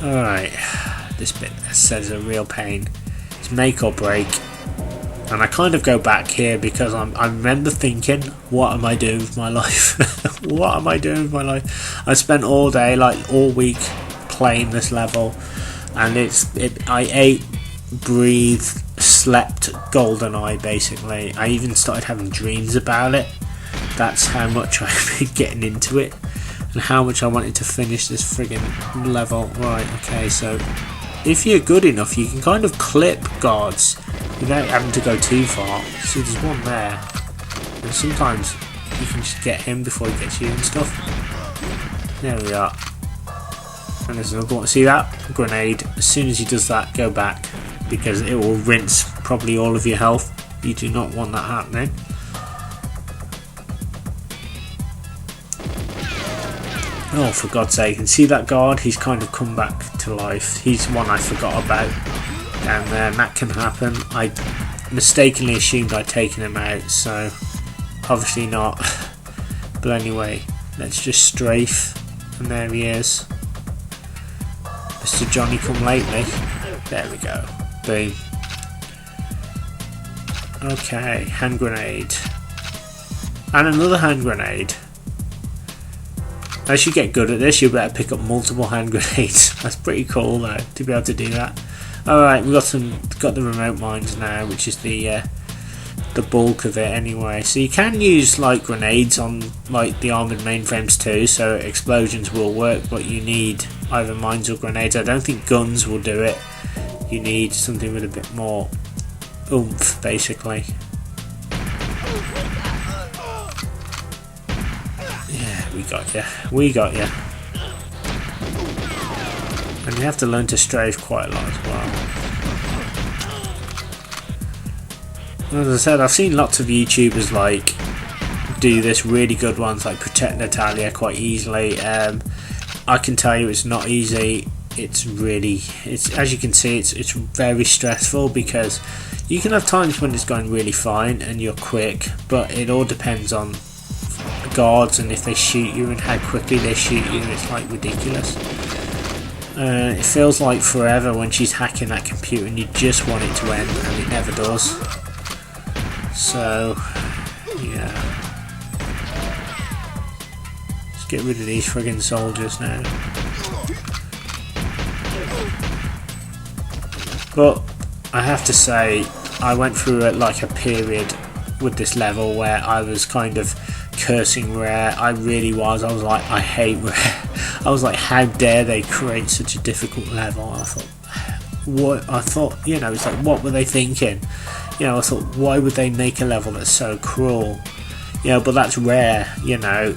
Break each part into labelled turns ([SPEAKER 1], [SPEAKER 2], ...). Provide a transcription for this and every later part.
[SPEAKER 1] Alright, this bit says a real pain. It's make or break. And I kind of go back here because I remember thinking, what am I doing with my life? What am I doing with my life? I spent all day, like all week, playing this level, and I ate, breathed, slept Goldeneye basically. I even started having dreams about it. That's how much I've been getting into it, and how much I wanted to finish this friggin' level. Right, okay, so if you're good enough, you can kind of clip guards without having to go too far. See, there's one there, and sometimes you can just get him before he gets you and stuff. There we are. And there's another one. See that? Grenade. As soon as he does that, go back, because it will rinse probably all of your health. You do not want that happening. Oh, for God's sake. And see that guard? He's kind of come back to life. He's one I forgot about down there, and that can happen. I mistakenly assumed I'd taken him out, so obviously not. But anyway, let's just strafe, and there he is. Mr. Johnny come lately. There we go. Boom. Okay, hand grenade. And another hand grenade. As you get good at this, you better pick up multiple hand grenades. That's pretty cool though, to be able to do that. Alright, we've got the remote mines now, which is the bulk of it anyway. So you can use like grenades on like the armoured mainframes too, so explosions will work, but you need either mines or grenades. I don't think guns will do it. You need something with a bit more oomph, basically. Yeah, we got you. We got you. And you have to learn to strafe quite a lot as well. As I said, I've seen lots of YouTubers like do this, really good ones like Protect Natalia quite easily. I can tell you it's not easy. It's as you can see, it's very stressful, because you can have times when it's going really fine and you're quick, but it all depends on guards and if they shoot you and how quickly they shoot you. It's like ridiculous. It feels like forever when she's hacking that computer and you just want it to end, and it never does. So yeah, let's get rid of these friggin' soldiers now. But I have to say, I went through like a period with this level where I was kind of cursing Rare. I really was. I was like, I hate Rare. I was like, how dare they create such a difficult level? And I thought, you know, it's like, what were they thinking? You know, I thought, why would they make a level that's so cruel? You know, but that's Rare. You know,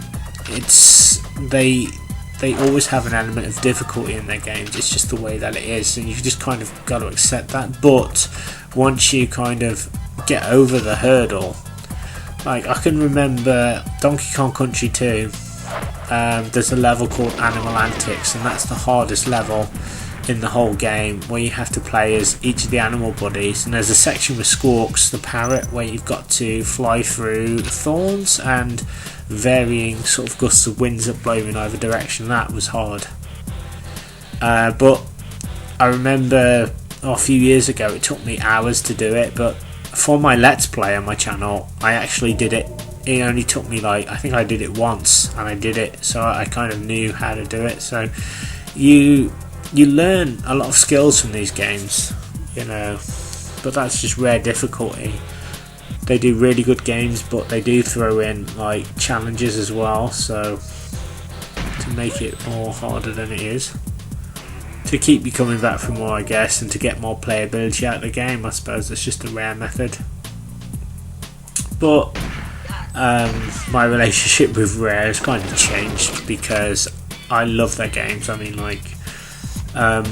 [SPEAKER 1] it's they always have an element of difficulty in their games. It's just the way that it is, and you just kind of got to accept that. But once you kind of get over the hurdle, like I can remember Donkey Kong Country 2, there's a level called Animal Antics, and that's the hardest level in the whole game, where you have to play as each of the animal buddies, and there's a section with Squawks the parrot where you've got to fly through thorns and varying sort of gusts of winds that blow in either direction. That was hard, but I remember a few years ago it took me hours to do it, but for my Let's Play on my channel I actually did it. It only took me like, I think I did it once and I did it, so I kind of knew how to do it. So you learn a lot of skills from these games, you know, but that's just Rare difficulty. They do really good games, but they do throw in like challenges as well, so to make it more harder than it is, to keep you coming back for more, I guess, and to get more playability out of the game. I suppose that's just a Rare method. But my relationship with Rare has kind of changed, because I love their games. I mean, like, I'm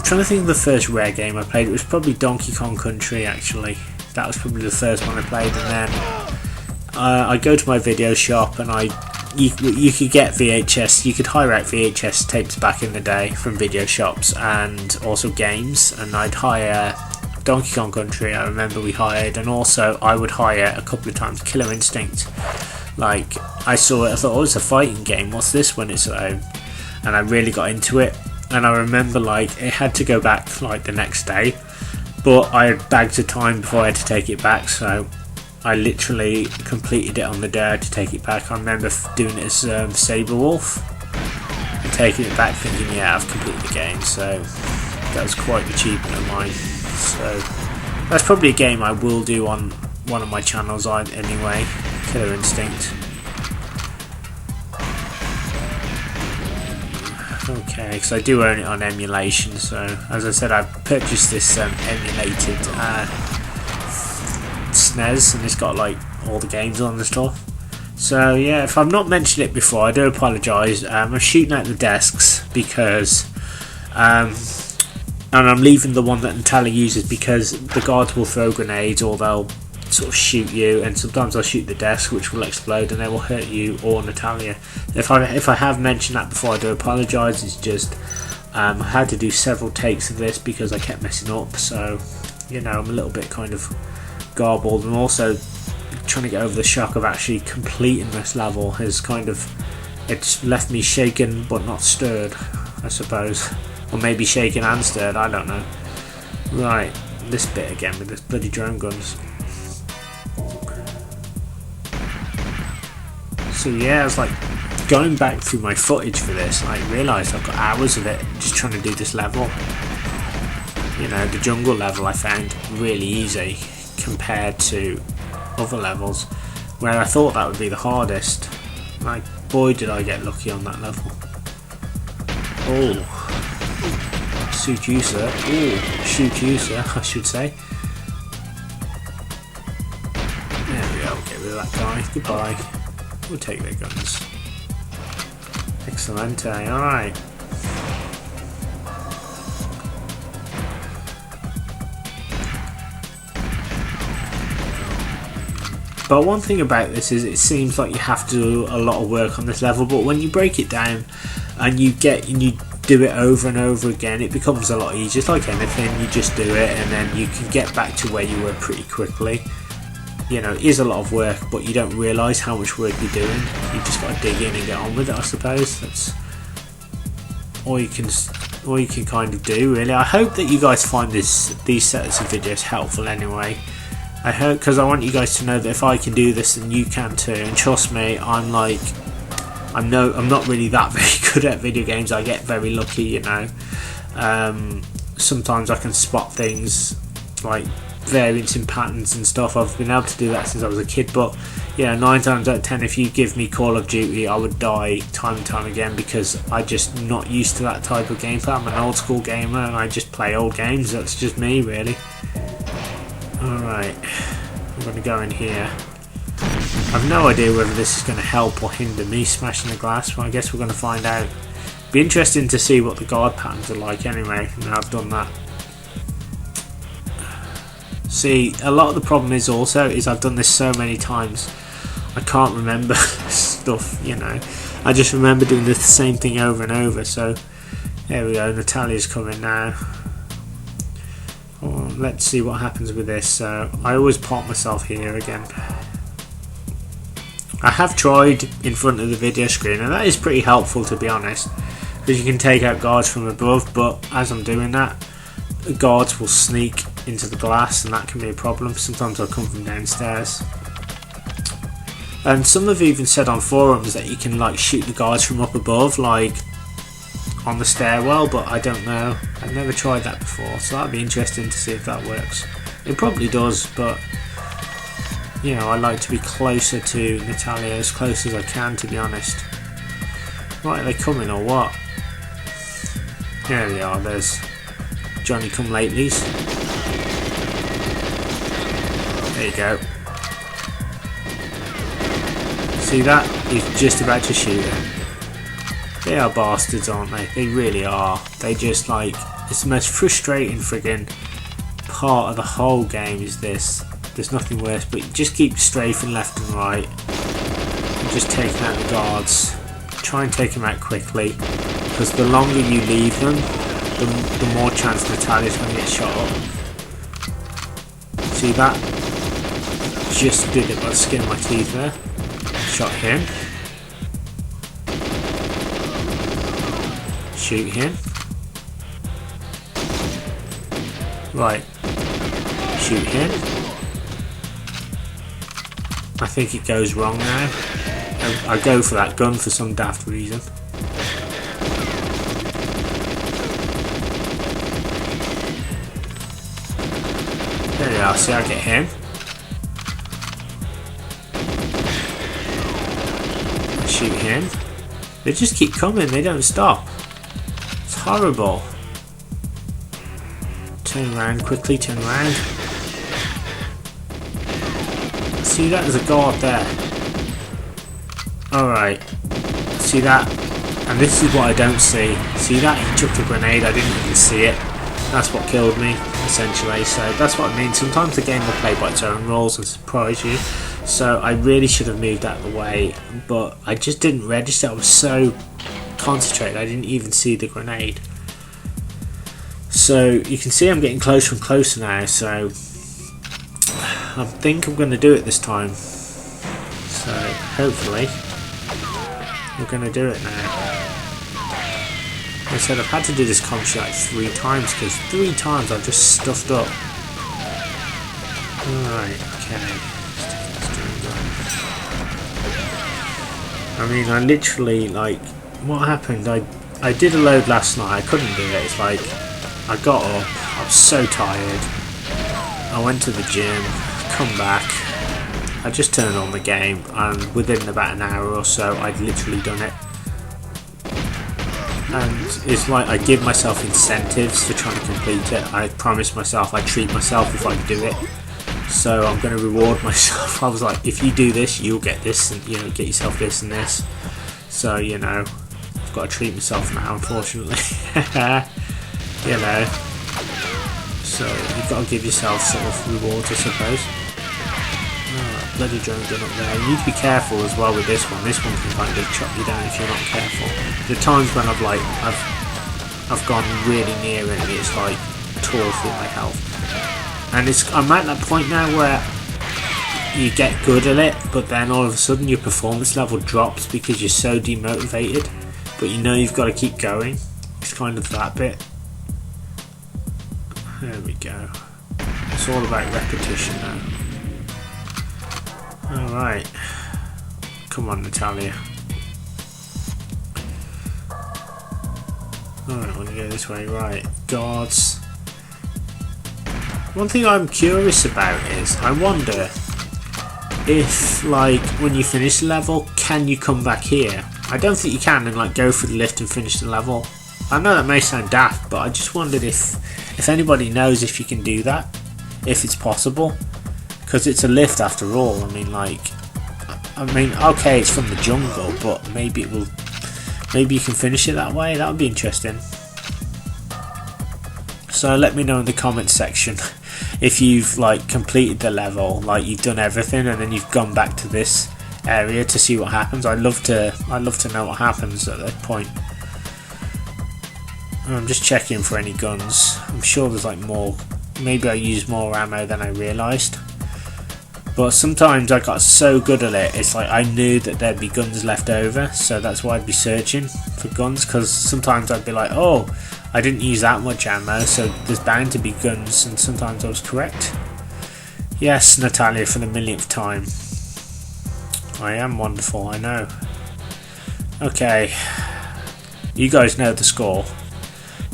[SPEAKER 1] trying to think of the first Rare game I played. It was probably Donkey Kong Country, actually. That was probably the first one I played, and then I go to my video shop and you could get VHS, you could hire out VHS tapes back in the day from video shops, and also games, and I'd hire Donkey Kong Country, I remember we hired, and also I would hire a couple of times Killer Instinct. Like, I saw it, I thought, oh, it's a fighting game, what's this when it's at home? And I really got into it. and I remember like it had to go back like the next day, but I had bags of time before I had to take it back, so I literally completed it on the day I had to take it back. I remember doing it as Saber Wolf and taking it back thinking, yeah, I've completed the game, so that was quite an achievement of mine. So that's probably a game I will do on one of my channels anyway, Killer Instinct. Okay, because I do own it on emulation, so as I said, I purchased this emulated SNES, and it's got like all the games on and stuff. So yeah, if I've not mentioned it before, I do apologise. I'm shooting at the desks because and I'm leaving the one that Natalia uses because the guards will throw grenades or they'll sort of shoot you, and sometimes I'll shoot the desk which will explode and they will hurt you or Natalia. If I have mentioned that before, I do apologise. It's just I had to do several takes of this because I kept messing up, so you know, I'm a little bit kind of garbled, and also trying to get over the shock of actually completing this level has kind of, it's left me shaken but not stirred, I suppose. Or maybe shaken and stirred, I don't know. Right, this bit again with this bloody drone guns. So yeah, I was like going back through my footage for this, and I realised I've got hours of it just trying to do this level. You know, the jungle level I found really easy compared to other levels where I thought that would be the hardest. Like, boy did I get lucky on that level. Oh. Shoot you, sir. Ooh, shoot you, sir, I should say. There we go, get rid of that guy. Goodbye. We'll take their guns. Excellent, alright. But one thing about this is it seems like you have to do a lot of work on this level, but when you break it down and you do it over and over again, it becomes a lot easier. It's like anything, you just do it and then you can get back to where you were pretty quickly. You know, it is a lot of work, but you don't realise how much work you're doing. You just got to dig in and get on with it, I suppose. That's all you can kind of do, really. I hope that you guys find these sets of videos helpful anyway. I hope, because I want you guys to know that if I can do this, then you can too. And trust me, I'm not really that very good at video games. I get very lucky, you know. Sometimes I can spot things like variants in patterns and stuff. I've been able to do that since I was a kid, but yeah, 9 times out of 10 if you give me Call of Duty I would die time and time again because I'm just not used to that type of gameplay. I'm an old school gamer and I just play old games. That's just me, really. Alright, I'm going to go in here. I've no idea whether this is going to help or hinder me smashing the glass, but I guess we're going to find out. Be interesting to see what the guard patterns are like anyway, now I've done that. See, a lot of the problem is I've done this so many times, I can't remember stuff, you know. I just remember doing the same thing over and over, so there we go, Natalia's coming now. Oh, let's see what happens with this. So I always park myself here again. I have tried in front of the video screen, and that is pretty helpful, to be honest, because you can take out guards from above, but as I'm doing that, the guards will sneak into the glass and that can be a problem. Sometimes I'll come from downstairs. And some have even said on forums that you can like shoot the guards from up above, like on the stairwell, but I don't know. I've never tried that before, so that'd be interesting to see if that works. It probably does, but you know, I like to be closer to Natalia, as close as I can, to be honest. Right, are they coming or what? There they are, there's Johnny come latelys. There you go. See that? He's just about to shoot him. They are bastards, aren't they? They really are. They just like, it's the most frustrating friggin' part of the whole game is this. There's nothing worse, but you just keep strafing left and right. And just taking out the guards. Try and take them out quickly, because the longer you leave them, the more chance Natalia's going to get shot up. See that? Just did it by the skin of my teeth there. Shot him. Shoot him. Right. Shoot him. I think it goes wrong now. I go for that gun for some daft reason. There we are, see, I get him. Shoot him. They just keep coming, they don't stop. It's horrible. Turn around quickly, turn around. See that? There's a guard there. Alright. See that? And this is what I don't see. See that? He chucked a grenade, I didn't even see it. That's what killed me, essentially. So that's what I mean. Sometimes the game will play by its own rules and surprise you. So I really should have moved out of the way, but I just didn't register. I was so concentrated, I didn't even see the grenade. So you can see I'm getting closer and closer now, so I think I'm going to do it this time. So hopefully we're going to do it now. Like I said, I've had to do this commentary like 3 times because 3 times I've just stuffed up. Alright, okay. I mean, I literally, like, what happened? I did a load last night, I couldn't do it. It's like, I got up, I was so tired. I went to the gym, come back, I just turned on the game, and within about an hour or so, I'd literally done it. And it's like I give myself incentives for trying to complete it. I promise myself, I treat myself if I do it. So I'm going to reward myself. I was like, if you do this, you'll get this, and you know, get yourself this and this. So you know, I've got to treat myself now, unfortunately. You know, so you've got to give yourself sort of rewards, I suppose. Oh, bloody drone gun up there. You need to be careful as well with this one. This one can kind of chop you down if you're not careful. There are times when I've gone really near it and it's like tore through my health. And I'm at that point now where you get good at it, but then all of a sudden your performance level drops because you're so demotivated, but you know you've got to keep going. It's kind of that bit. There we go. It's all about repetition now. Alright. Come on, Natalia. Alright, I'm going to go this way. Right. Guards. One thing I'm curious about is, I wonder if, like, when you finish the level, can you come back here? I don't think you can and, like, go for the lift and finish the level. I know that may sound daft, but I just wondered if anybody knows if you can do that, if it's possible, because it's a lift after all. I mean, okay, it's from the jungle, but maybe you can finish it that way. That would be interesting. So let me know in the comments section if you've like completed the level, like you've done everything, and then you've gone back to this area to see what happens. I'd love to know what happens at that point. I'm just checking for any guns. I'm sure there's like more. Maybe I used more ammo than I realised. But sometimes I got so good at it, it's like I knew that there'd be guns left over, so that's why I'd be searching for guns, because sometimes I'd be like, oh, I didn't use that much ammo, so there's bound to be guns, and sometimes I was correct. Yes, Natalia, for the millionth time. I am wonderful, I know. Okay, you guys know the score.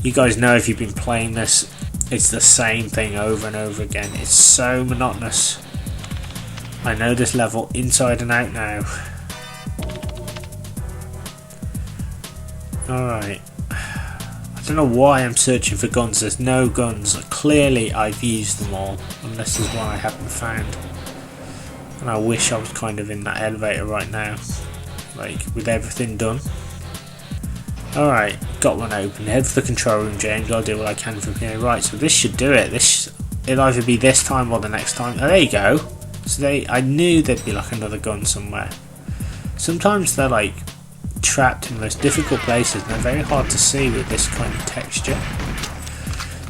[SPEAKER 1] You guys know if you've been playing this, it's the same thing over and over again. It's so monotonous. I know this level inside and out now. Alright. I don't know why I'm searching for guns. There's no guns. Clearly I've used them all. Unless there's one I haven't found. And I wish I was kind of in that elevator right now. Like, with everything done. Alright, got one open. Head for the control room, James. I'll do what I can from here. Right, so this should do it. It'll either be this time or the next time. Oh, there you go. So I knew there'd be like another gun somewhere. Sometimes they're like trapped in the most difficult places and they're very hard to see with this kind of texture.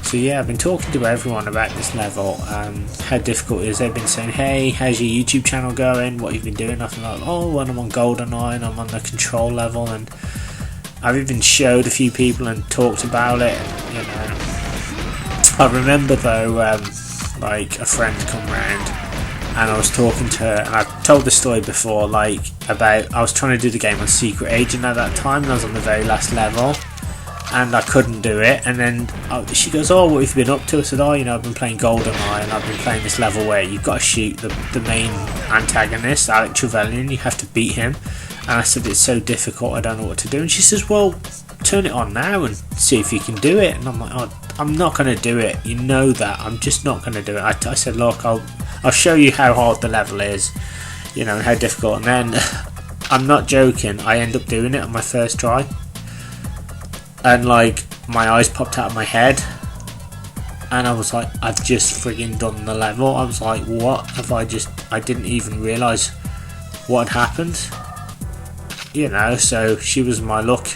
[SPEAKER 1] So yeah, I've been talking to everyone about this level, how difficult it is. They've been saying, hey, how's your YouTube channel going? What have you been doing? I've been like, oh, when I'm on Goldeneye and I'm on the control level, and I've even showed a few people and talked about it, you know. I remember though, like a friend come round and I was talking to her, and I've told the story before, like about I was trying to do the game on Secret Agent at that time, and I was on the very last level and I couldn't do it, and then she goes, oh, what have you been up to? I said, oh, you know, I've been playing Goldeneye and I've been playing this level where you've got to shoot the main antagonist, Alec Trevelyan, you have to beat him. And I said, it's so difficult, I don't know what to do. And she says, well, turn it on now and see if you can do it. And I'm like, oh, I'm not going to do it, you know that, I'm just not going to do it. I said, look, I'll show you how hard the level is, you know, and how difficult. And then, I'm not joking, I end up doing it on my first try. And like, my eyes popped out of my head. And I was like, I've just frigging done the level. I was like, what have I didn't even realise what had happened. You know, so she was my luck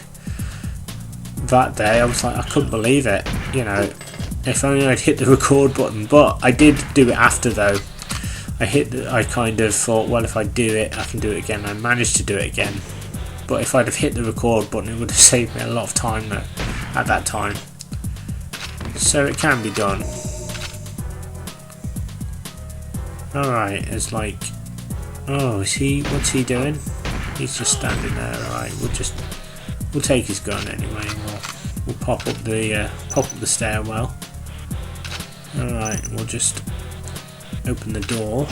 [SPEAKER 1] that day. I was like, I couldn't believe it. You know, if only I'd hit the record button. But I did do it after though. I kind of thought, well, if I do it, I can do it again. I managed to do it again. But if I'd have hit the record button, it would have saved me a lot of time at that time. So it can be done. Alright, it's like, oh, what's he doing? He's just standing there. Alright, we'll take his gun anyway, and we'll pop up the stairwell. Alright, we'll just open the door.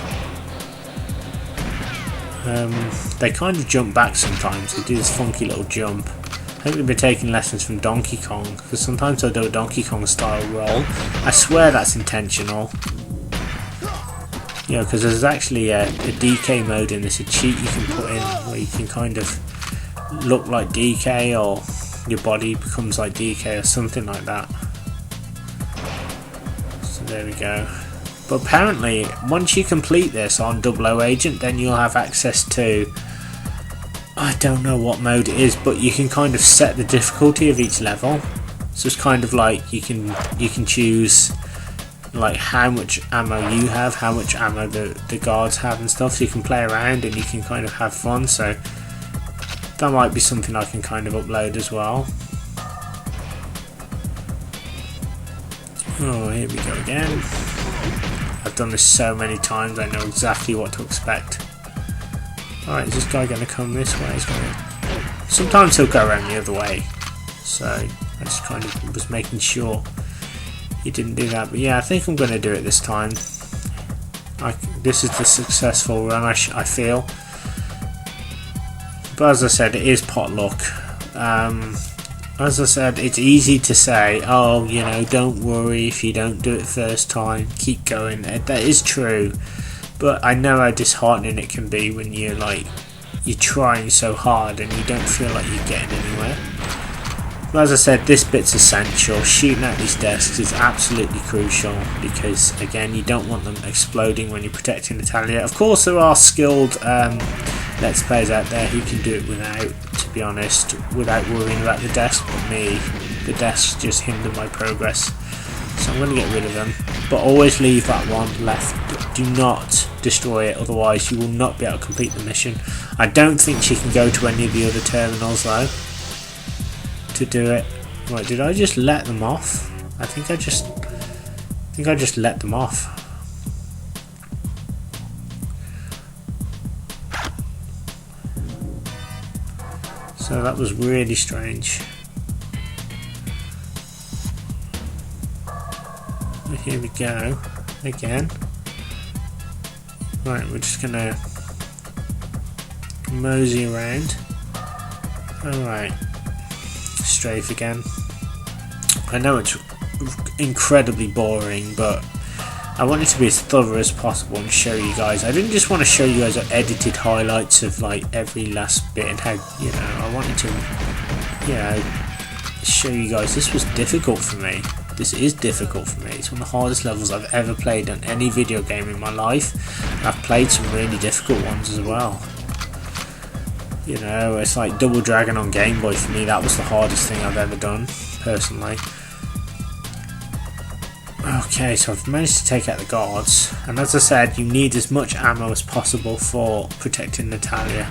[SPEAKER 1] They kind of jump back sometimes. They do this funky little jump. I think we've been taking lessons from Donkey Kong, because sometimes they'll do a Donkey Kong style roll. I swear that's intentional. You know, because there's actually a DK mode in this, a cheat you can put in where you can kind of look like DK, or your body becomes like DK or something like that. So there we go. But apparently, once you complete this on 00 Agent, then you'll have access to, I don't know what mode it is, but you can kind of set the difficulty of each level. So it's kind of like you can choose like how much ammo you have, how much ammo the guards have and stuff, so you can play around and you can kind of have fun. So that might be something I can kind of upload as well. Oh, here we go again. I've done this so many times, I know exactly what to expect. Alright, is this guy going to come this way? Sometimes he'll go around the other way. So I just kind of was making sure he didn't do that. But yeah, I think I'm going to do it this time. This is the successful run, I feel. But as I said, it is potluck. As I said, it's easy to say, oh, you know, don't worry if you don't do it first time, keep going. That is true, but I know how disheartening it can be when you're trying so hard and you don't feel like you're getting anywhere. But as I said, this bit's essential. Shooting at these desks is absolutely crucial because, again, you don't want them exploding when you're protecting Natalia. Of course, there are skilled Let's Players out there who can do it without, to be honest, without worrying about the desk. But me, the desks just hinder my progress. So I'm going to get rid of them. But always leave that one left. Do not destroy it, otherwise you will not be able to complete the mission. I don't think she can go to any of the other terminals though to do it. Right, did I just let them off? I think I just let them off. So that was really strange. Here we go again. Right, we're just gonna mosey around. Alright, strafe again. I know it's incredibly boring, but I wanted to be as thorough as possible and show you guys. I didn't just want to show you guys edited highlights of like every last bit and how, you know, I wanted to, you know, show you guys this was difficult for me. This is difficult for me. It's one of the hardest levels I've ever played on any video game in my life. And I've played some really difficult ones as well. You know, it's like Double Dragon on Game Boy for me. That was the hardest thing I've ever done, personally. Okay, so I've managed to take out the guards. And as I said, you need as much ammo as possible for protecting Natalia.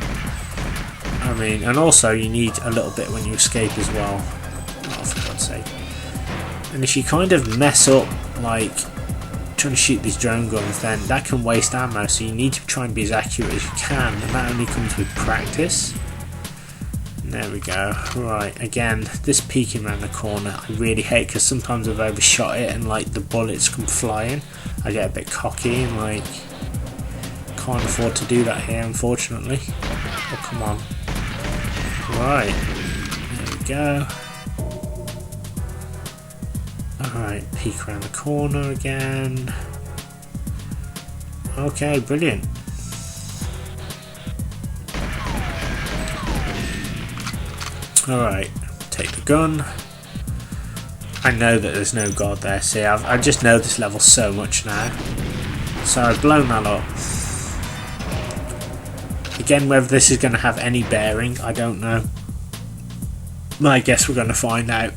[SPEAKER 1] I mean, and also you need a little bit when you escape as well. Oh, for God's sake. And if you kind of mess up like trying to shoot these drone guns, then that can waste ammo, so you need to try and be as accurate as you can, and that only comes with practice. There we go. Right, again, this peeking around the corner I really hate, because sometimes I've overshot it and like the bullets come flying. I get a bit cocky and like can't afford to do that here, unfortunately. Oh, come on. Right, there we go. Alright, peek around the corner again. Okay, brilliant. Alright, take the gun. I know that there's no god there. See, I just know this level so much now. So I've blown that up. Again, whether this is going to have any bearing, I don't know. I guess we're going to find out.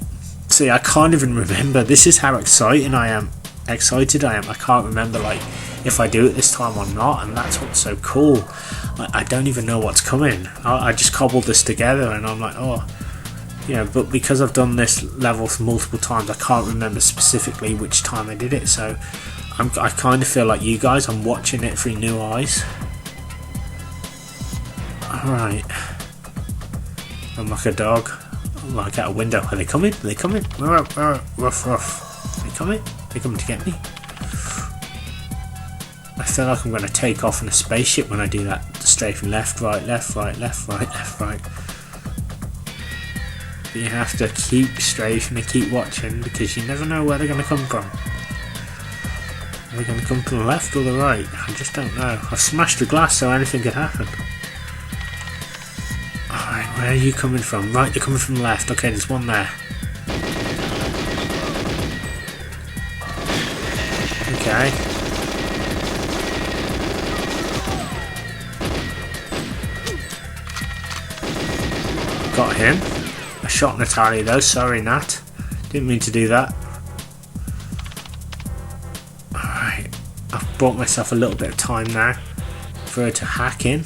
[SPEAKER 1] See, I can't even remember. This is how excited I am. I can't remember like if I do it this time or not, and that's what's so cool. I don't even know what's coming. I just cobbled this together and I'm like, oh, you know, but because I've done this level multiple times, I can't remember specifically which time I did it, so I kind of feel like you guys, I'm watching it through new eyes. Alright. I'm like a dog. I'm like out a window. Are they coming? Are they coming? Ruff, ruff. Are they coming? Are they coming to get me? I feel like I'm going to take off in a spaceship when I do that. Strafing left, right, left, right, left, right, left, right. But you have to keep strafing and keep watching, because you never know where they're going to come from. Are they going to come from the left or the right? I just don't know. I've smashed the glass, so anything could happen. Alright, where are you coming from? Right, they're coming from the left. Okay, there's one there. Okay. Got him. I shot Natalia though, sorry Nat. Didn't mean to do that. Alright, I've bought myself a little bit of time now for her to hack in.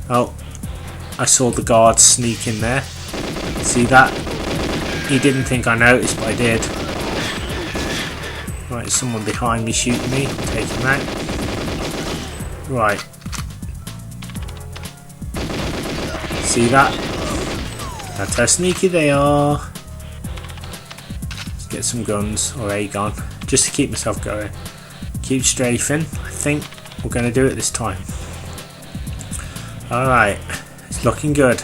[SPEAKER 1] Oh, I saw the guard sneak in there. See that? He didn't think I noticed, but I did. Right, there's someone behind me shooting me. Take him out. Right. See that? That's how sneaky they are. Let's get some guns, or a gun, just to keep myself going. Keep strafing. I think we're going to do it this time. Alright, it's looking good.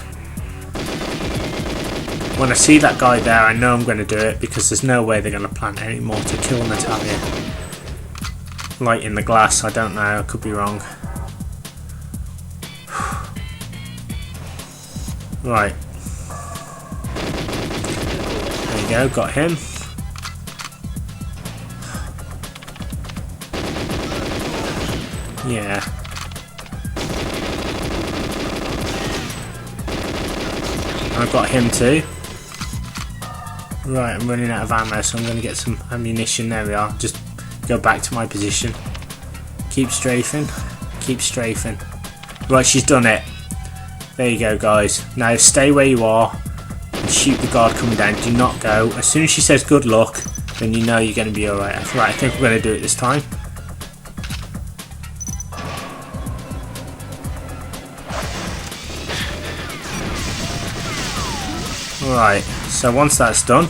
[SPEAKER 1] When I see that guy there, I know I'm going to do it, because there's no way they're going to plan any more to kill Natalia. Light in the glass, I don't know, I could be wrong. Right. There you go, got him. Yeah. I've got him too. Right, I'm running out of ammo, so I'm going to get some ammunition. There we are. Just go back to my position. Keep strafing. Keep strafing. Right, she's done it. There you go, guys. Now stay where you are and shoot the guard coming down. Do not go. As soon as she says good luck, then you know you're going to be alright. Right, I think we're going to do it this time. Alright, so once that's done,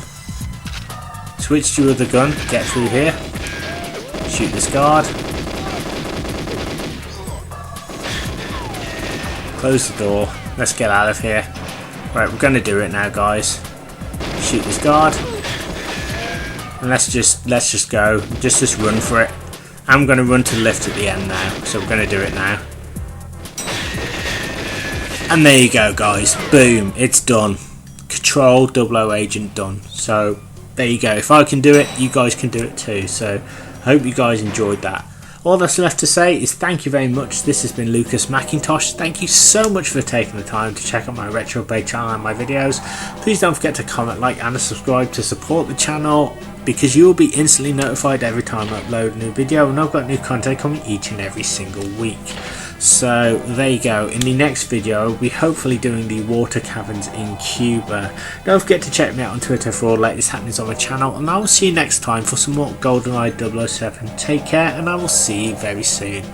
[SPEAKER 1] switch to your other gun, get through here, shoot this guard, close the door, let's get out of here. Right, we're going to do it now, guys. Shoot this guard, and let's just go, just run for it. I'm going to run to the lift at the end now, so we're going to do it now. And there you go, guys, boom, it's done. Control 00 agent done. So there you go. If I can do it, you guys can do it too. So I hope you guys enjoyed that. All that's left to say is thank you very much. This has been Lucas Mackintosh. Thank you so much for taking the time to check out my retro play channel and my videos. Please don't forget to comment, like and subscribe to support the channel, because you will be instantly notified every time I upload a new video, and I've got new content coming each and every single week. So there you go. In the next video we'll be hopefully doing the water caverns in Cuba. Don't forget to check me out on Twitter for all the latest happenings on the channel, and I will see you next time for some more GoldenEye 007. Take care, and I will see you very soon.